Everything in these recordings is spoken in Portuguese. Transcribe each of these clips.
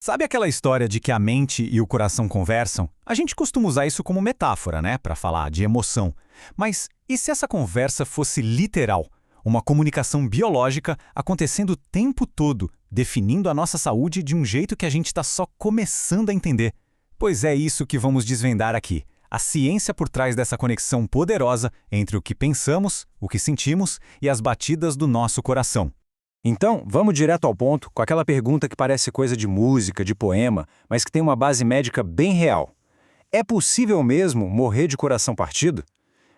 Sabe aquela história de que a mente e o coração conversam? A gente costuma usar isso como metáfora, né, para falar de emoção. Mas e se essa conversa fosse literal? Uma comunicação biológica acontecendo o tempo todo, definindo a nossa saúde de um jeito que a gente está só começando a entender. Pois é isso que vamos desvendar aqui. A ciência por trás dessa conexão poderosa entre o que pensamos, o que sentimos e as batidas do nosso coração. Então, vamos direto ao ponto com aquela pergunta que parece coisa de música, de poema, mas que tem uma base médica bem real. É possível mesmo morrer de coração partido?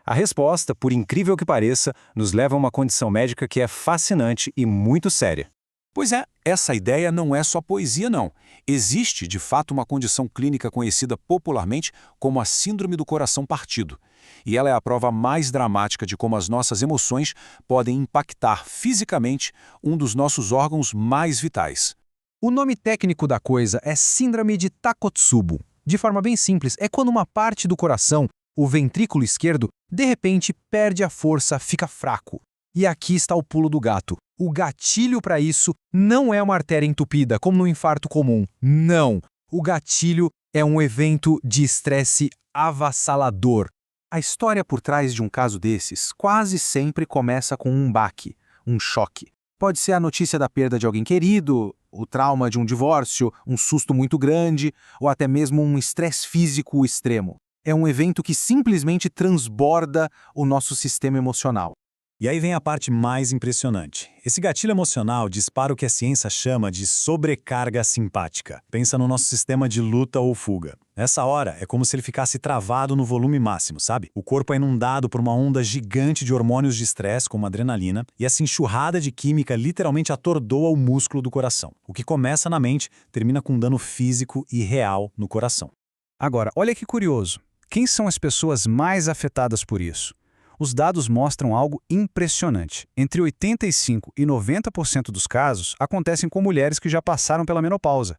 A resposta, por incrível que pareça, nos leva a uma condição médica que é fascinante e muito séria. Pois é, essa ideia não é só poesia, não. Existe, de fato, uma condição clínica conhecida popularmente como a síndrome do coração partido. E ela é a prova mais dramática de como as nossas emoções podem impactar fisicamente um dos nossos órgãos mais vitais. O nome técnico da coisa é Síndrome de Takotsubo. De forma bem simples, é quando uma parte do coração, o ventrículo esquerdo, de repente perde a força, fica fraco. E aqui está o pulo do gato. O gatilho para isso não é uma artéria entupida, como no infarto comum. Não! O gatilho é um evento de estresse avassalador. A história por trás de um caso desses quase sempre começa com um baque, um choque. Pode ser a notícia da perda de alguém querido, o trauma de um divórcio, um susto muito grande, ou até mesmo um estresse físico extremo. É um evento que simplesmente transborda o nosso sistema emocional. E aí vem a parte mais impressionante. Esse gatilho emocional dispara o que a ciência chama de sobrecarga simpática. Pensa no nosso sistema de luta ou fuga. Nessa hora, é como se ele ficasse travado no volume máximo, sabe? O corpo é inundado por uma onda gigante de hormônios de estresse, como adrenalina, e essa enxurrada de química literalmente atordoa o músculo do coração. O que começa na mente, termina com um dano físico e real no coração. Agora, olha que curioso. Quem são as pessoas mais afetadas por isso? Os dados mostram algo impressionante. Entre 85% e 90% dos casos acontecem com mulheres que já passaram pela menopausa.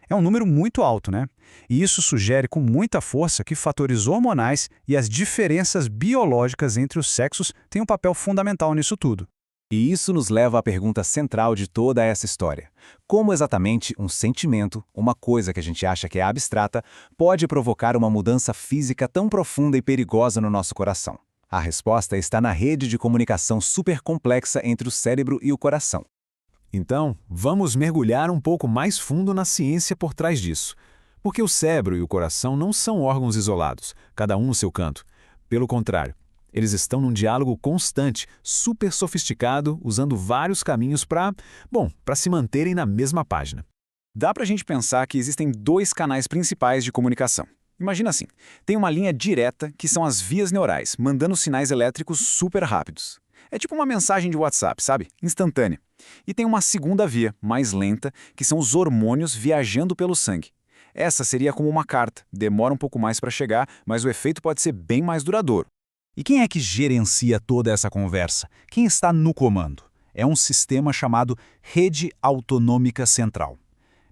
É um número muito alto, né? E isso sugere com muita força que fatores hormonais e as diferenças biológicas entre os sexos têm um papel fundamental nisso tudo. E isso nos leva à pergunta central de toda essa história. Como exatamente um sentimento, uma coisa que a gente acha que é abstrata, pode provocar uma mudança física tão profunda e perigosa no nosso coração? A resposta está na rede de comunicação supercomplexa entre o cérebro e o coração. Então, vamos mergulhar um pouco mais fundo na ciência por trás disso. Porque o cérebro e o coração não são órgãos isolados, cada um no seu canto. Pelo contrário, eles estão num diálogo constante, super sofisticado, usando vários caminhos para se manterem na mesma página. Dá pra gente pensar que existem dois canais principais de comunicação. Imagina assim, tem uma linha direta, que são as vias neurais, mandando sinais elétricos super rápidos. É tipo uma mensagem de WhatsApp, sabe? Instantânea. E tem uma segunda via, mais lenta, que são os hormônios viajando pelo sangue. Essa seria como uma carta, demora um pouco mais para chegar, mas o efeito pode ser bem mais duradouro. E quem é que gerencia toda essa conversa? Quem está no comando? É um sistema chamado Rede Autonômica Central.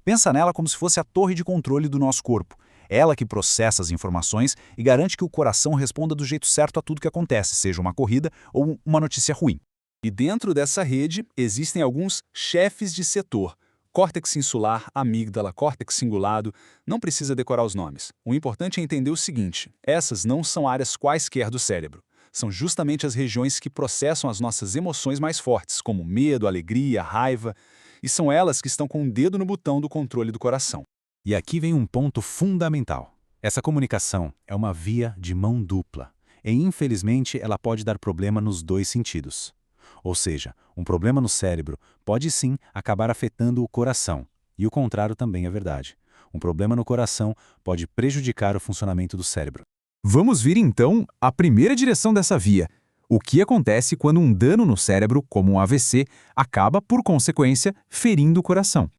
Pensa nela como se fosse a torre de controle do nosso corpo. Ela que processa as informações e garante que o coração responda do jeito certo a tudo que acontece, seja uma corrida ou uma notícia ruim. E dentro dessa rede existem alguns chefes de setor. Córtex insular, amígdala, córtex cingulado, não precisa decorar os nomes. O importante é entender o seguinte, essas não são áreas quaisquer do cérebro. São justamente as regiões que processam as nossas emoções mais fortes, como medo, alegria, raiva, e são elas que estão com o dedo no botão do controle do coração. E aqui vem um ponto fundamental. Essa comunicação é uma via de mão dupla. E, infelizmente, ela pode dar problema nos dois sentidos. Ou seja, um problema no cérebro pode sim acabar afetando o coração. E o contrário também é verdade. Um problema no coração pode prejudicar o funcionamento do cérebro. Vamos ver então a primeira direção dessa via. O que acontece quando um dano no cérebro, como um AVC, acaba, por consequência, ferindo o coração?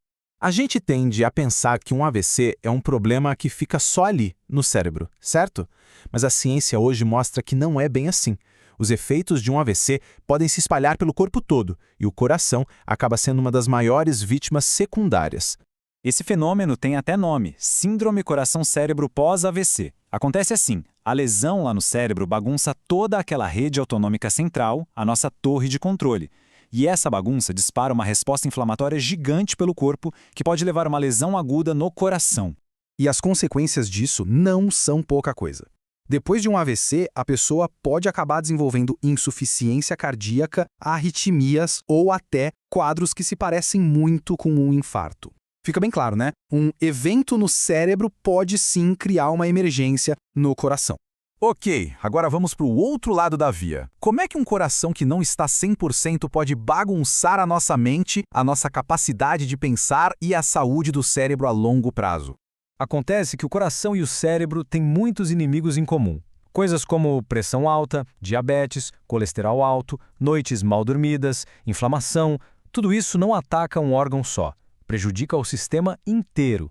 A gente tende a pensar que um AVC é um problema que fica só ali, no cérebro, certo? Mas a ciência hoje mostra que não é bem assim. Os efeitos de um AVC podem se espalhar pelo corpo todo, e o coração acaba sendo uma das maiores vítimas secundárias. Esse fenômeno tem até nome, Síndrome Coração-Cérebro Pós-AVC. Acontece assim, a lesão lá no cérebro bagunça toda aquela rede autonômica central, a nossa torre de controle. E essa bagunça dispara uma resposta inflamatória gigante pelo corpo que pode levar a uma lesão aguda no coração. E as consequências disso não são pouca coisa. Depois de um AVC, a pessoa pode acabar desenvolvendo insuficiência cardíaca, arritmias ou até quadros que se parecem muito com um infarto. Fica bem claro, né? Um evento no cérebro pode sim criar uma emergência no coração. Ok, agora vamos para o outro lado da via. Como é que um coração que não está 100% pode bagunçar a nossa mente, a nossa capacidade de pensar e a saúde do cérebro a longo prazo? Acontece que o coração e o cérebro têm muitos inimigos em comum. Coisas como pressão alta, diabetes, colesterol alto, noites mal dormidas, inflamação, tudo isso não ataca um órgão só, prejudica o sistema inteiro.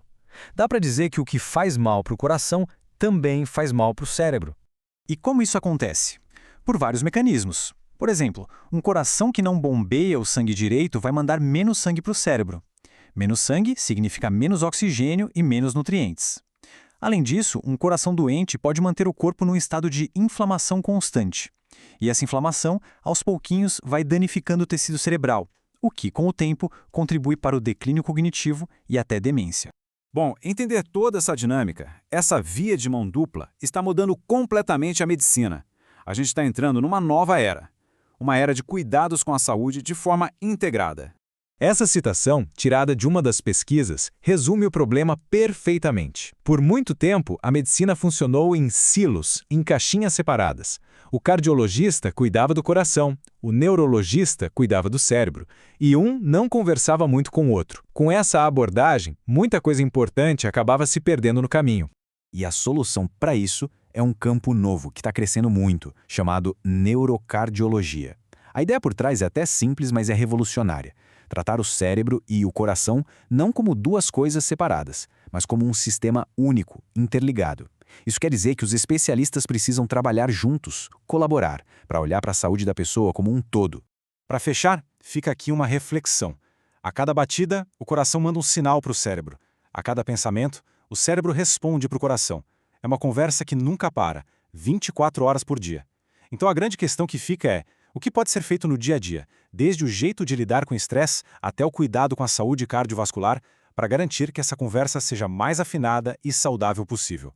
Dá para dizer que o que faz mal para o coração também faz mal para o cérebro. E como isso acontece? Por vários mecanismos. Por exemplo, um coração que não bombeia o sangue direito vai mandar menos sangue para o cérebro. Menos sangue significa menos oxigênio e menos nutrientes. Além disso, um coração doente pode manter o corpo num estado de inflamação constante. E essa inflamação, aos pouquinhos, vai danificando o tecido cerebral, o que, com o tempo, contribui para o declínio cognitivo e até demência. Bom, entender toda essa dinâmica, essa via de mão dupla, está mudando completamente a medicina. A gente está entrando numa nova era. Uma era de cuidados com a saúde de forma integrada. Essa citação, tirada de uma das pesquisas, resume o problema perfeitamente. Por muito tempo, a medicina funcionou em silos, em caixinhas separadas. O cardiologista cuidava do coração, o neurologista cuidava do cérebro, e um não conversava muito com o outro. Com essa abordagem, muita coisa importante acabava se perdendo no caminho. E a solução para isso é um campo novo que está crescendo muito, chamado neurocardiologia. A ideia por trás é até simples, mas é revolucionária. Tratar o cérebro e o coração não como duas coisas separadas, mas como um sistema único, interligado. Isso quer dizer que os especialistas precisam trabalhar juntos, colaborar, para olhar para a saúde da pessoa como um todo. Para fechar, fica aqui uma reflexão. A cada batida, o coração manda um sinal para o cérebro. A cada pensamento, o cérebro responde para o coração. É uma conversa que nunca para, 24 horas por dia. Então a grande questão que fica é: o que pode ser feito no dia a dia, desde o jeito de lidar com o estresse até o cuidado com a saúde cardiovascular, para garantir que essa conversa seja mais afinada e saudável possível?